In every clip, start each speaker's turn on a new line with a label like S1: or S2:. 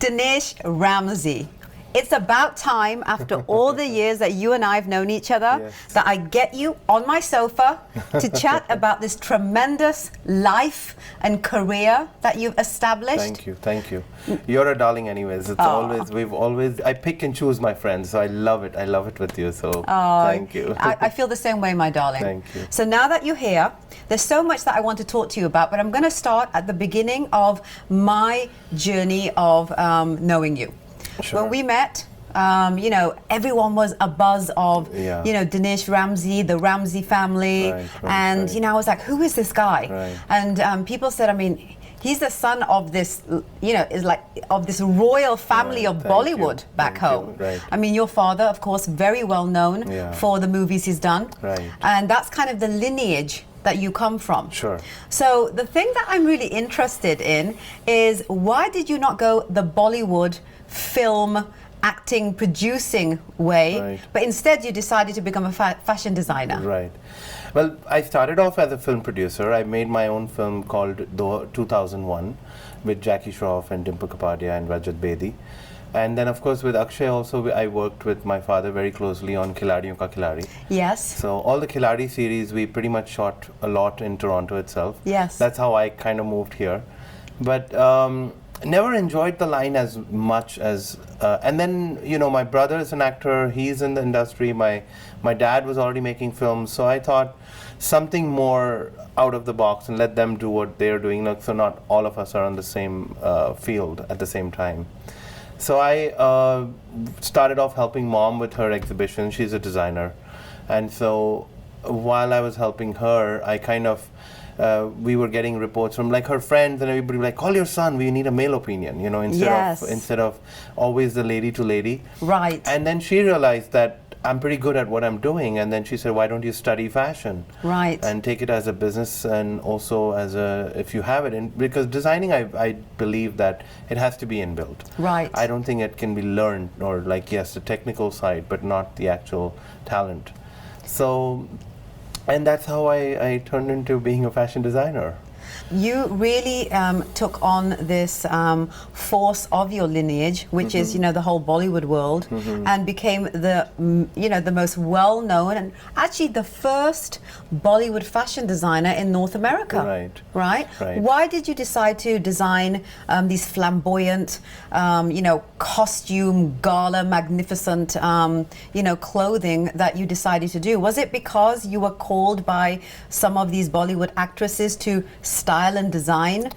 S1: Dinesh Ramsay. It's about time, after all the years that you and I have known each other, that I get you on my sofa to chat about this tremendous life and career that you've established.
S2: Thank you. You're a darling anyways. It's I pick and choose my friends, so I love it with you, so thank you.
S1: I feel the same way, my darling.
S2: Thank you.
S1: So now that you're here, there's so much that I want to talk to you about, but I'm going to start at the beginning of my journey of knowing you.
S2: Sure.
S1: When we met, everyone was abuzz of, Dinesh Ramsay, the Ramsay family. And I was like, who is this guy?
S2: Right.
S1: And people said, he's the son of this, of this royal family of Bollywood back home.
S2: Right.
S1: Your father, of course, very well known for the movies he's done.
S2: Right.
S1: And that's kind of the lineage that you come from.
S2: Sure.
S1: So the thing that I'm really interested in is, why did you not go the Bollywood film acting, producing way, but instead you decided to become a fashion designer?
S2: Right. Well, I started off as a film producer. I made my own film called 2001 with Jackie Shroff and Dimple Kapadia and Rajat Bedi. And then, of course, with Akshay also, I worked with my father very closely on Khiladiyon Ka Khiladi.
S1: Yes.
S2: So all the Khiladi series, we pretty much shot a lot in Toronto itself.
S1: Yes.
S2: That's how I kind of moved here. But never enjoyed the line as much as... and then, my brother is an actor. He's in the industry. My dad was already making films. So I thought something more out of the box and let them do what they're doing. So not all of us are on the same field at the same time. So I started off helping Mom with her exhibition. She's a designer. And so while I was helping her, I kind of, we were getting reports from her friends and everybody like, call your son, we need a male opinion, instead of always the lady to lady.
S1: Right.
S2: And then she realized that I'm pretty good at what I'm doing, and then she said, why don't you study fashion?
S1: Right.
S2: And take it as a business, and also as if you have it, because designing, I believe that it has to be inbuilt.
S1: Right.
S2: I don't think it can be learned, or yes, the technical side, but not the actual talent. So, and that's how I turned into being a fashion designer.
S1: You really took on this force of your lineage, which is, the whole Bollywood world, and became the most well-known and actually the first Bollywood fashion designer in North America. Right. Why did you decide to design these flamboyant, costume, gala, magnificent, clothing that you decided to do? Was it because you were called by some of these Bollywood actresses to style and design?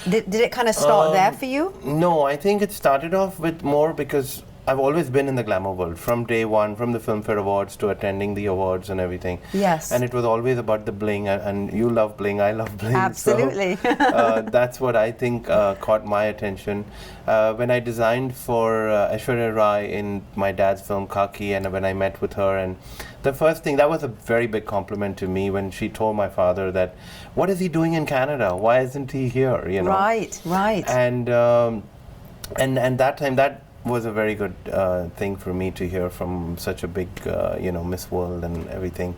S1: Did it kind of start there for you?
S2: No, I think it started off with more because I've always been in the glamour world from day one, from the Filmfare Awards to attending the awards and everything.
S1: Yes.
S2: And it was always about the bling, and you love bling, I love bling.
S1: Absolutely.
S2: So, that's what I think caught my attention. When I designed for Aishwarya Rai in my dad's film Khakee, and when I met with her, and the first thing, that was a very big compliment to me when she told my father that, what is he doing in Canada? Why isn't he here?
S1: Right.
S2: And that time, that was a very good thing for me to hear from such a big, Miss World and everything.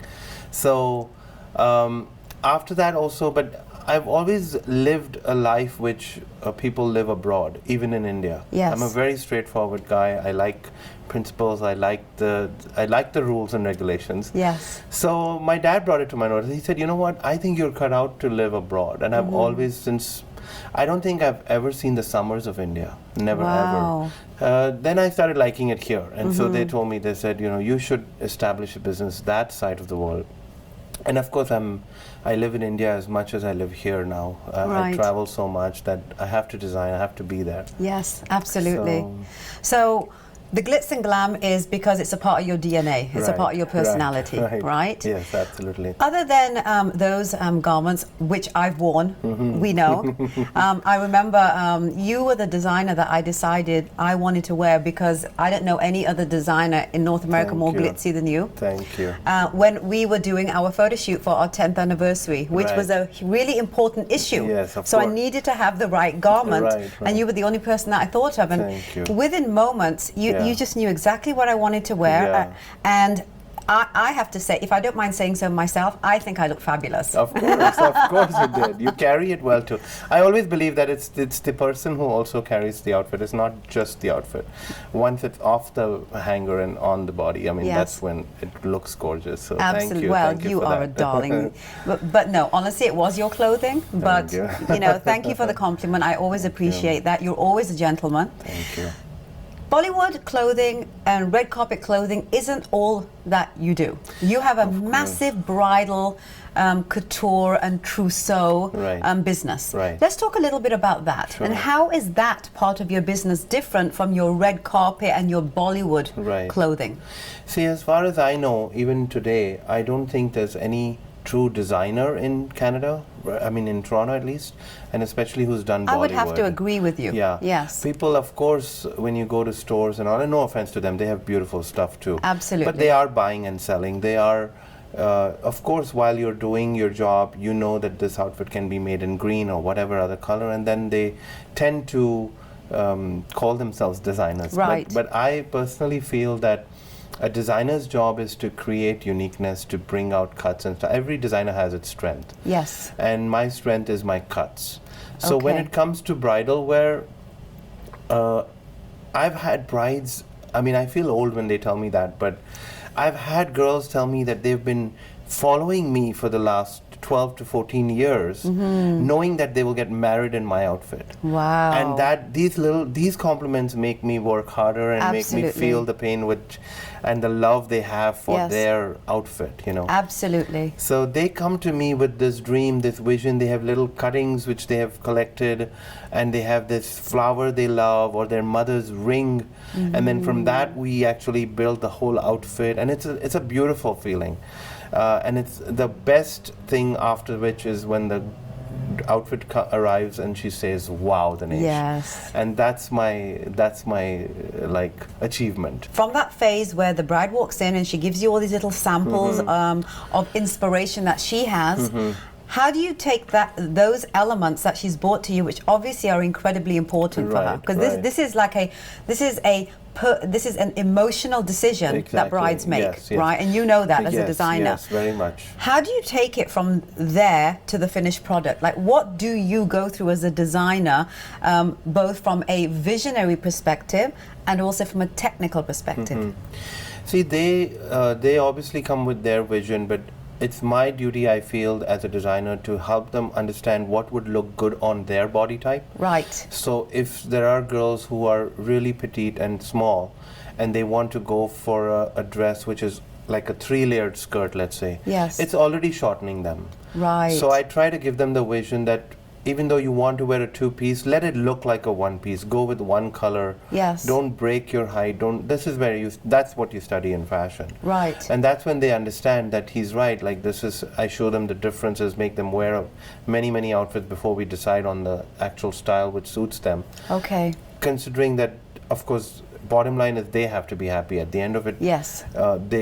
S2: So after that also, but I've always lived a life which people live abroad, even in India.
S1: Yes.
S2: I'm a very straightforward guy. I like principles. I like the rules and regulations.
S1: Yes.
S2: So my dad brought it to my notice. He said, you know what? I think you're cut out to live abroad. And I've always, since I don't think I've ever seen the summers of India. Never, ever. Then I started liking it here. And so they told me, they said, you should establish a business that side of the world. And of course, I live in India as much as I live here now. I travel so much that I have to design, I have to be there.
S1: Yes, absolutely. So the glitz and glam is because it's a part of your DNA. It's a part of your personality, right?
S2: Yes, absolutely.
S1: Other than those garments, which I've worn, we know, I remember you were the designer that I decided I wanted to wear because I didn't know any other designer in North America more glitzy than you.
S2: Thank you.
S1: When we were doing our photo shoot for our 10th anniversary, which was a really important issue.
S2: Yes, of
S1: so
S2: course.
S1: I needed to have the right garment, and you were the only person that I thought of. And
S2: Thank you.
S1: within moments, you just knew exactly what I wanted to wear. And I have to say, if I don't mind saying so myself, I think I look fabulous.
S2: Of course you did. You carry it well too. I always believe that it's the person who also carries the outfit. It's not just the outfit. Once it's off the hanger and on the body, I mean, that's when it looks gorgeous. So
S1: absolutely.
S2: Thank you.
S1: Well,
S2: thank you
S1: are
S2: that.
S1: a darling. but no, honestly, it was your clothing. But thank you for the compliment. I always appreciate that. You're always a gentleman.
S2: Thank you.
S1: Bollywood clothing and red carpet clothing isn't all that you do. You have a massive bridal couture and trousseau business.
S2: Right.
S1: Let's talk a little bit about that.
S2: Sure.
S1: And how is that part of your business different from your red carpet and your Bollywood clothing?
S2: See, as far as I know, even today, I don't think there's any true designer in Canada, I mean in Toronto at least, and especially who's done Bollywood.
S1: I would have to agree with you.
S2: Yeah.
S1: Yes.
S2: People, of course, when you go to stores and all, and no offense to them, they have beautiful stuff too.
S1: Absolutely.
S2: But they are buying and selling. They are, of course, while you're doing your job, you know that this outfit can be made in green or whatever other color, and then they tend to call themselves designers.
S1: Right.
S2: But I personally feel that a designer's job is to create uniqueness, to bring out cuts and stuff. Every designer has its strength.
S1: Yes.
S2: And my strength is my cuts. So when it comes to bridal wear, I've had brides, I mean, I feel old when they tell me that, but I've had girls tell me that they've been following me for the last 12 to 14 years, knowing that they will get married in my outfit.
S1: Wow.
S2: And that these compliments make me work harder and make me feel the pain and the love they have for their outfit,
S1: Absolutely.
S2: So they come to me with this dream, this vision. They have little cuttings which they have collected, and they have this flower they love or their mother's ring, and then from that we actually build the whole outfit, and it's a beautiful feeling. And it's the best thing after which is when the outfit arrives and she says, "Wow, Dinesh."
S1: Yes.
S2: And that's my like achievement.
S1: From that phase where the bride walks in and she gives you all these little samples of inspiration that she has. How do you take those elements that she's brought to you, which obviously are incredibly important for her? Because this is an emotional decision that brides make, right? And you know that as a designer.
S2: Yes, very much.
S1: How do you take it from there to the finished product? Like, what do you go through as a designer, both from a visionary perspective and also from a technical perspective?
S2: See, they obviously come with their vision, but it's my duty, I feel, as a designer to help them understand what would look good on their body type.
S1: Right.
S2: So if there are girls who are really petite and small and they want to go for a dress which is like a 3-layered skirt, let's say, it's already shortening them.
S1: Right.
S2: So I try to give them the vision that even though you want to wear a 2-piece, let it look like a 1-piece. Go with one color.
S1: Yes.
S2: Don't break your height. That's what you study in fashion.
S1: Right.
S2: And that's when they understand that he's right. Like I show them the differences, make them wear many, many outfits before we decide on the actual style which suits them.
S1: Okay.
S2: Considering that, of course, bottom line is they have to be happy. At the end of it,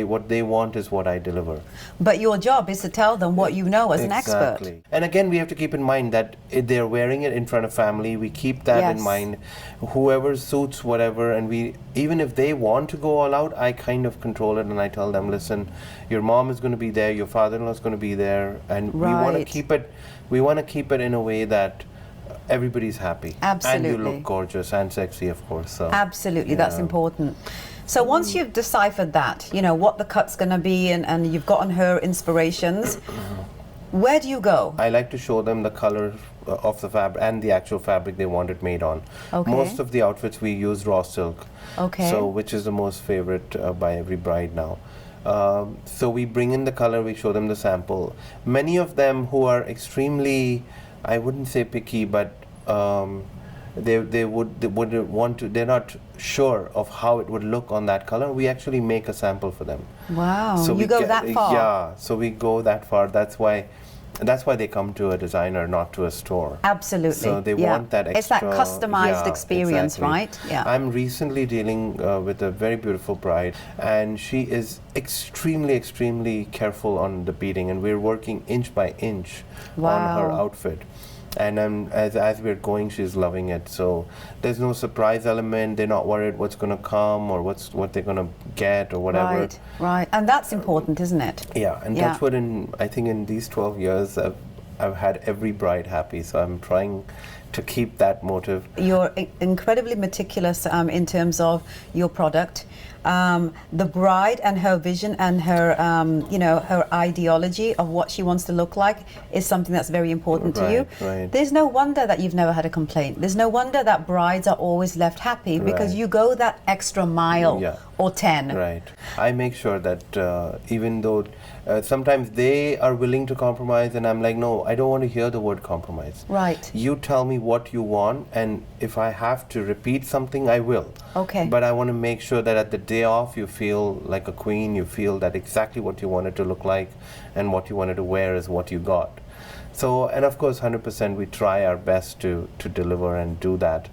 S2: what they want is what I deliver.
S1: But your job is to tell them what you know as an expert.
S2: Exactly. And again, we have to keep in mind that they're wearing it in front of family. We keep that in mind. Whoever suits whatever, and even if they want to go all out, I kind of control it, and I tell them, listen, your mom is going to be there, your father-in-law is going to be there, and we want to keep it. We want to keep it in a way that everybody's happy.
S1: Absolutely.
S2: And you look gorgeous and sexy, of course. So,
S1: absolutely, that's important. So once you've deciphered that, what the cut's going to be, and you've gotten her inspirations, where do you go? I
S2: like to show them the color of the fabric and the actual fabric they want it made on.
S1: Okay.
S2: Most of the outfits we use raw silk.
S1: Okay.
S2: So which is the most favorite by every bride now. So we bring in the color, we show them the sample. Many of them who are extremely, I wouldn't say picky, but they would want to. They're not sure of how it would look on that color. We actually make a sample for them.
S1: Wow! So you go that far?
S2: Yeah. So we go that far. That's why they come to a designer, not to a store.
S1: Absolutely.
S2: So they want that extra.
S1: It's that customized experience, right? Yeah.
S2: I'm recently dealing with a very beautiful bride, and she is extremely, extremely careful on the beading, and we're working inch by inch on her outfit. And as we're going, she's loving it. So there's no surprise element. They're not worried what's going to come or what they're going to get or whatever.
S1: Right, right. And that's important, isn't it?
S2: Yeah, and
S1: Yeah.
S2: that's what I think in these 12 years, I've had every bride happy. So I'm trying to keep that motive.
S1: You're incredibly meticulous in terms of your product. The bride and her vision and her, her ideology of what she wants to look like is something that's very important to you.
S2: Right.
S1: There's no wonder that you've never had a complaint. There's no wonder that brides are always left happy because
S2: Right.
S1: you go that extra mile
S2: Yeah.
S1: or 10.
S2: Right. I make sure that even though sometimes they are willing to compromise, and I'm like, no, I don't want to hear the word compromise.
S1: Right.
S2: You tell me what you want, and if I have to repeat something, I will.
S1: Okay.
S2: But I want to make sure that at the day off, you feel like a queen, you feel that exactly what you wanted to look like and what you wanted to wear is what you got. So, and of course, 100% we try our best to deliver and do that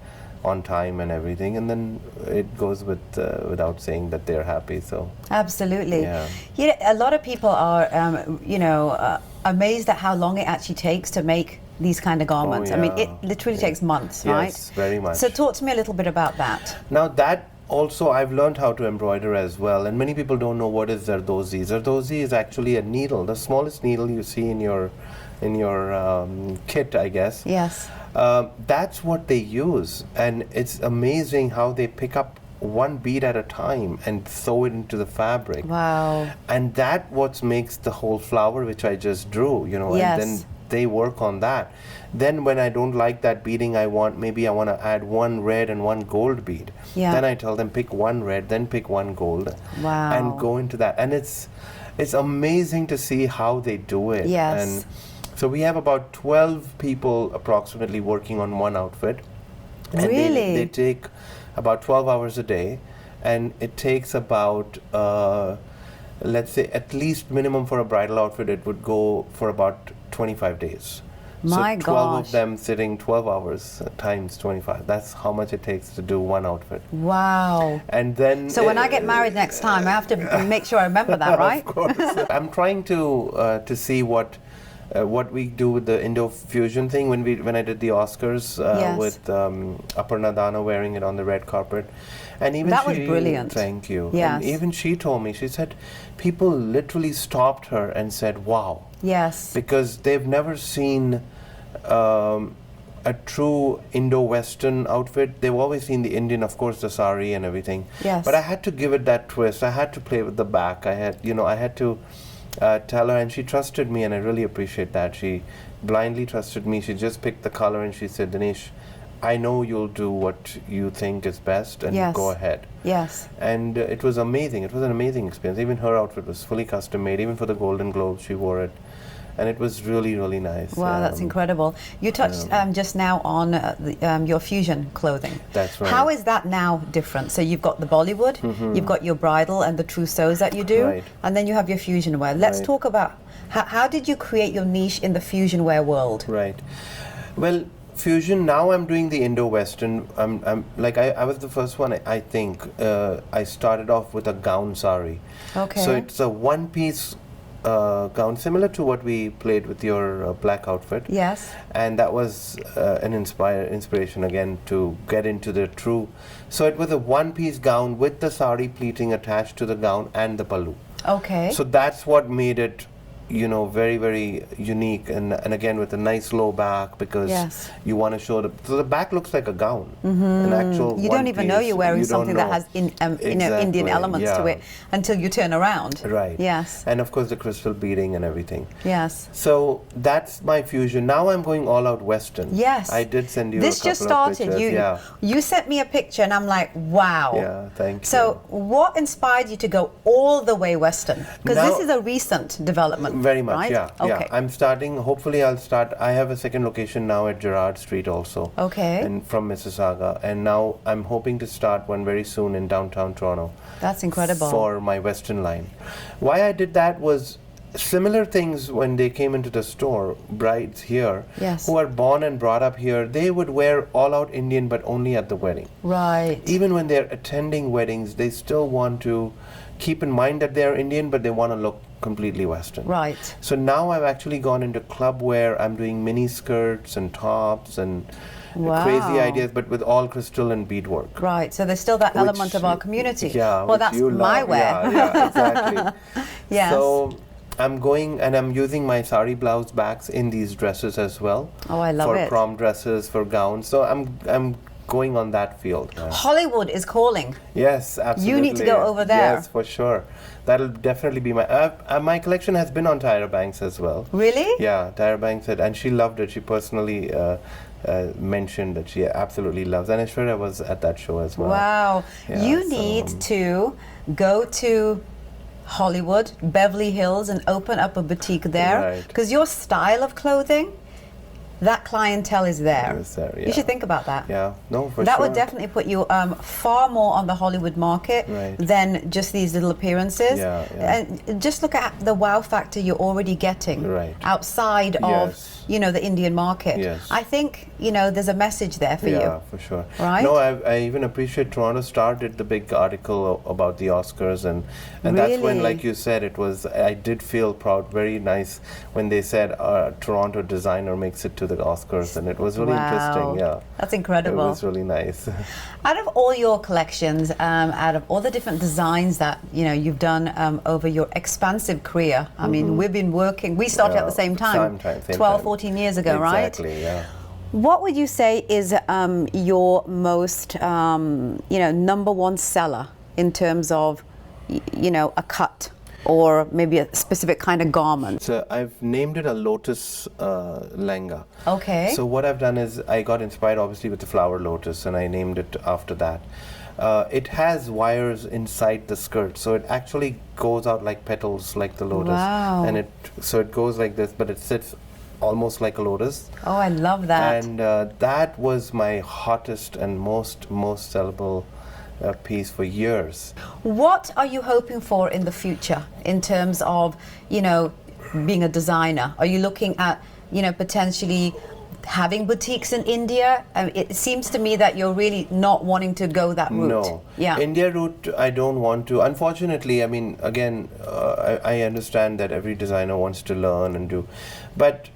S2: on time and everything, and then it goes with without saying that they're happy. So
S1: Absolutely.
S2: Yeah.
S1: A lot of people are, amazed at how long it actually takes to make these kind of garments. I mean, it
S2: yeah.
S1: literally takes months, right?
S2: Yes, very much.
S1: So talk to me a little bit about that.
S2: Now that also I've learned how to embroider as well, and many people don't know what is Zardozi. Zardozi is actually a needle, the smallest needle you see in your kit, I guess.
S1: Yes.
S2: That's what they use, and it's amazing how they pick up one bead at a time and sew it into the fabric.
S1: Wow.
S2: And that what makes the whole flower which I just drew,
S1: Yes.
S2: and then they work on that. Then when I don't like that beading, I want to add one red and one gold bead.
S1: Yeah.
S2: Then I tell them pick one red, then pick one gold.
S1: Wow.
S2: And go into that. And it's amazing to see how they do it.
S1: Yes.
S2: And so we have about 12 people approximately working on one outfit. And
S1: Really?
S2: They take about 12 hours a day, and it takes about, let's say, at least minimum for a bridal outfit, it would go for about 25 days.
S1: My
S2: so 12
S1: gosh.
S2: of them sitting 12 hours times 25. That's how much it takes to do one outfit.
S1: Wow.
S2: And then
S1: So when I get married next time, I have to make sure I remember that, right?
S2: Of course. I'm trying to see what we do with the Indo-fusion thing when I did the Oscars
S1: Yes.
S2: with Aparna Dhanna wearing it on the red carpet. And even
S1: That was brilliant.
S2: Thank you.
S1: Yes.
S2: And even she told me, she said, people literally stopped her and said, wow.
S1: Yes.
S2: Because they've never seen a true Indo-Western outfit. They've always seen the Indian, of course, the sari and everything.
S1: Yes.
S2: But I had to give it that twist. I had to play with the back. I had to tell her, and she trusted me, and I really appreciate that. She blindly trusted me. She just picked the color, and she said, Dinesh, I know you'll do what you think is best, and
S1: Yes.
S2: go ahead.
S1: Yes.
S2: And it was amazing. It was an amazing experience. Even her outfit was fully custom made. Even for the Golden Globes, she wore it. And it was really, really nice.
S1: Wow, that's incredible. You touched just now on your fusion clothing.
S2: That's right.
S1: How is that now different? So you've got the Bollywood, you've got your bridal and the trousseaus that you do,
S2: Right.
S1: and then you have your fusion wear. Let's
S2: Right.
S1: talk about how did you create your niche in the fusion wear world?
S2: Right. Well, fusion, now I'm doing the Indo-Western. I was the first one, I think. I started off with a gown sari.
S1: Okay.
S2: So it's a one-piece gown, similar to what we played with your black outfit.
S1: Yes.
S2: And that was an inspiration again to get into the true. So it was a one-piece gown with the sari pleating attached to the gown and the pallu.
S1: Okay.
S2: So that's what made it, very, very unique, and again with a nice low back, because
S1: Yes.
S2: you want to show the back looks like a gown, an actual.
S1: You don't even know you're wearing something that has Indian
S2: Exactly,
S1: elements to
S2: yeah.
S1: it until you turn around.
S2: Right.
S1: Yes.
S2: And of course the crystal beading and everything.
S1: Yes.
S2: So that's my fusion. Now I'm going all out Western.
S1: Yes.
S2: I did send you
S1: This
S2: a couple
S1: just
S2: of
S1: started.
S2: pictures.
S1: You sent me a picture and I'm like, wow.
S2: Yeah, thank you.
S1: So what inspired you to go all the way Western? Because
S2: Now-
S1: this is a recent development.
S2: Very much,
S1: right?
S2: yeah.
S1: Okay.
S2: Yeah. I'm starting, hopefully I'll start, I have a second location now at Gerrard Street also.
S1: Okay.
S2: And from Mississauga. And now I'm hoping to start one very soon in downtown Toronto.
S1: That's incredible.
S2: For my Western line. Why I did that was similar things when they came into the store, brides here,
S1: Yes.
S2: who are born and brought up here, they would wear all out Indian but only at the wedding.
S1: Right.
S2: Even when they're attending weddings, they still want to keep in mind that they're Indian, but they want to look completely Western.
S1: Right.
S2: So now I've actually gone into club wear. I'm doing mini skirts and tops and crazy ideas, but with all crystal and beadwork.
S1: Right. So there's still that element of our community.
S2: Yeah.
S1: Well, that's my wear.
S2: Yeah, exactly.
S1: Yes.
S2: So I'm going and I'm using my sari blouse backs in these dresses as well.
S1: Oh, I love it.
S2: For prom dresses, for gowns. So I'm going on that field. Yeah.
S1: Hollywood is calling.
S2: Yes, absolutely.
S1: You need to go over there.
S2: Yes, for sure. That'll definitely be my collection has been on Tyra Banks as well.
S1: Really?
S2: Yeah, Tyra Banks said, and she loved it. She personally mentioned that she absolutely loves. And Aishwarya was at that show as well.
S1: Wow.
S2: Yeah,
S1: You need to go to Hollywood, Beverly Hills, and open up a boutique there.
S2: Right.
S1: Because your style of clothing, that clientele is there.
S2: It was there,
S1: You should think about that.
S2: Yeah, no, for
S1: That
S2: sure.
S1: would definitely put you far more on the Hollywood market
S2: Right.
S1: than just these little appearances.
S2: Yeah, yeah.
S1: And just look at the wow factor you're already getting
S2: Right.
S1: outside of,
S2: Yes.
S1: the Indian market.
S2: Yes.
S1: I think, there's a message there for you.
S2: Yeah, for sure.
S1: Right?
S2: No, I even appreciate Toronto Star did the big article about the Oscars, and that's when,
S1: Really?
S2: like you said, I did feel proud, very nice when they said Toronto designer makes it to the Oscars, and it was really
S1: Wow.
S2: interesting. Yeah,
S1: That's incredible.
S2: it was really nice.
S1: Out of all your collections, out of all the different designs that you've done over your expansive career, I mean, we've been working. We started at the same time,
S2: same
S1: 12,
S2: time.
S1: 14 years ago, right?
S2: Exactly. Yeah.
S1: What would you say is your most, number one seller in terms of, a cut or maybe a specific kind of garment?
S2: So I've named it a lotus lenga.
S1: Okay.
S2: So what I've done is I got inspired obviously with the flower lotus, and I named it after that. It has wires inside the skirt, so it actually goes out like petals, like the lotus.
S1: Wow.
S2: And it goes like this, but it sits almost like a lotus.
S1: Oh, I love that.
S2: And that was my hottest and most sellable piece for years.
S1: What are you hoping for in the future in terms of, being a designer? Are you looking at, potentially having boutiques in India? It seems to me that you're really not wanting to go that route.
S2: No.
S1: Yeah.
S2: India route, I don't want to. Unfortunately, I mean, again, I understand that every designer wants to learn and do. But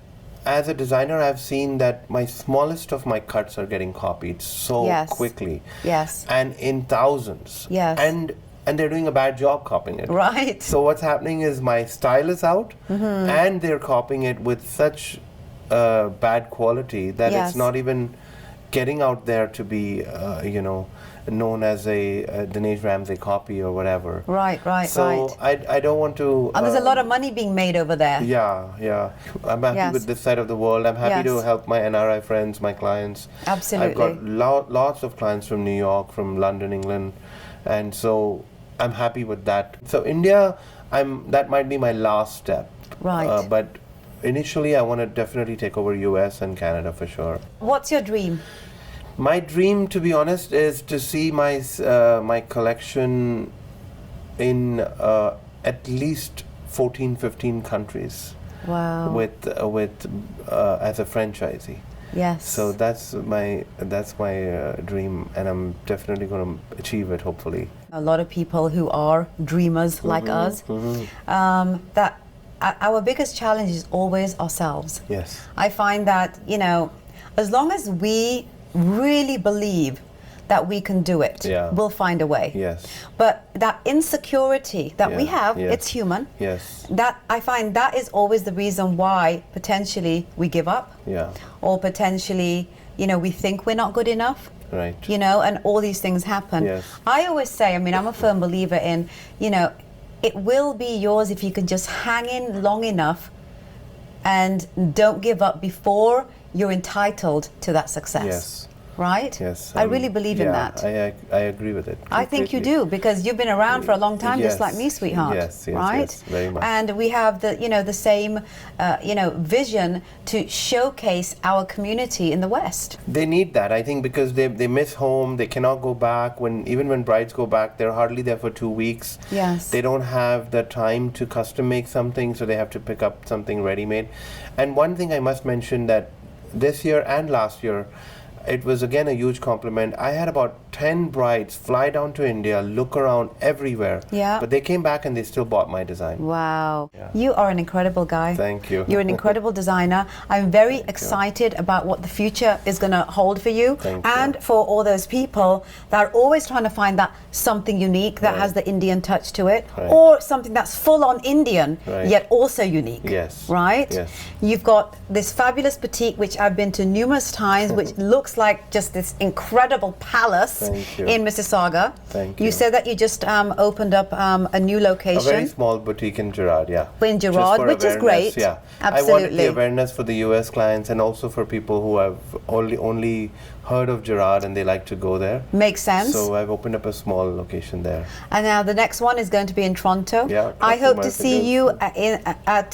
S2: as a designer, I've seen that my smallest of my cuts are getting copied so
S1: Yes.
S2: quickly.
S1: Yes.
S2: And in thousands.
S1: Yes.
S2: And they're doing a bad job copying it.
S1: Right.
S2: So what's happening is my style is out, and they're copying it with such bad quality that
S1: Yes.
S2: it's not even getting out there to be, known as a Dinesh Ramsay copy or whatever.
S1: Right.
S2: So I don't want to.
S1: And there's a lot of money being made over there.
S2: Yeah. I'm happy
S1: Yes.
S2: with this side of the world. I'm happy to
S1: Yes.
S2: help my NRI friends, my clients.
S1: Absolutely.
S2: I've got lots of clients from New York, from London, England, and so I'm happy with that. So India, that might be my last step.
S1: Right.
S2: But initially, I want to definitely take over US and Canada for sure.
S1: What's your dream?
S2: My dream, to be honest, is to see my collection in at least 14, 15 countries.
S1: Wow.
S2: With as a franchisee.
S1: Yes.
S2: So that's my dream, and I'm definitely going to achieve it. Hopefully.
S1: A lot of people who are dreamers like us, that our biggest challenge is always ourselves.
S2: Yes.
S1: I find that, as long as we really believe that we can do it,
S2: Yeah.
S1: we'll find a way.
S2: Yes.
S1: But that insecurity that we
S2: Yeah,
S1: have,
S2: yeah.
S1: it's human.
S2: Yes.
S1: That I find that is always the reason why potentially we give up,
S2: Yeah.
S1: or potentially, we think we're not good enough.
S2: Right.
S1: And all these things happen.
S2: Yes.
S1: I always say, I'm a firm believer in, it will be yours if you can just hang in long enough and don't give up before you're entitled to that success.
S2: Yes.
S1: Right?
S2: Yes.
S1: I really believe in that.
S2: I agree with it.
S1: I think you
S2: completely.
S1: do, because you've been around for a long time, just like me,
S2: Yes.
S1: sweetheart.
S2: Yes,
S1: right?
S2: yes, very much.
S1: And we have the same, vision to showcase our community in the West.
S2: They need that, I think, because they miss home. They cannot go back. Even when brides go back, they're hardly there for 2 weeks.
S1: Yes.
S2: They don't have the time to custom make something, so they have to pick up something ready-made. And one thing I must mention, that this year and last year, it was again a huge compliment. I had about 10 brides fly down to India, look around everywhere.
S1: Yeah.
S2: But they came back and they still bought my design.
S1: Wow.
S2: Yeah.
S1: You are an incredible guy.
S2: Thank you.
S1: You're an incredible designer. I'm very excited about what the future is going to hold for you.
S2: Thank
S1: and
S2: you.
S1: for all those people that are always trying to find that something unique that has the Indian touch to it, or something that's full on Indian, yet also unique.
S2: Yes.
S1: Right?
S2: Yes.
S1: You've got this fabulous boutique, which I've been to numerous times, which looks like just this incredible palace in Mississauga.
S2: Thank you.
S1: You said that you just opened up a new location.
S2: A very small boutique in Gerard, yeah.
S1: In Gerard, which is great.
S2: Yeah.
S1: Absolutely.
S2: I wanted the awareness for the US clients and also for people who have only heard of Gerard and they like to go there.
S1: Makes sense.
S2: So I've opened up a small location there.
S1: And now the next one is going to be in Toronto.
S2: Yeah,
S1: I hope to see you at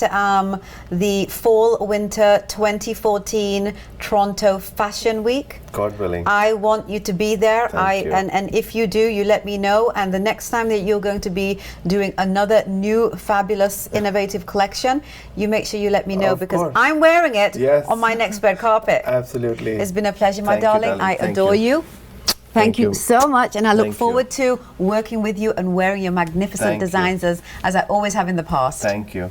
S1: the Fall-Winter 2014 Toronto Fashion Week.
S2: God willing.
S1: I want you to be there.
S2: Thank you.
S1: And if you do, you let me know. And the next time that you're going to be doing another new, fabulous, innovative collection, you make sure you let me know, because I'm wearing it on my next red carpet.
S2: Absolutely.
S1: It's been a pleasure, my
S2: Thank you,
S1: darling. I
S2: Thank
S1: adore you. Thank you so much, and I look
S2: Thank
S1: forward to working with you and wearing your magnificent designs as I always have in the past.
S2: Thank you.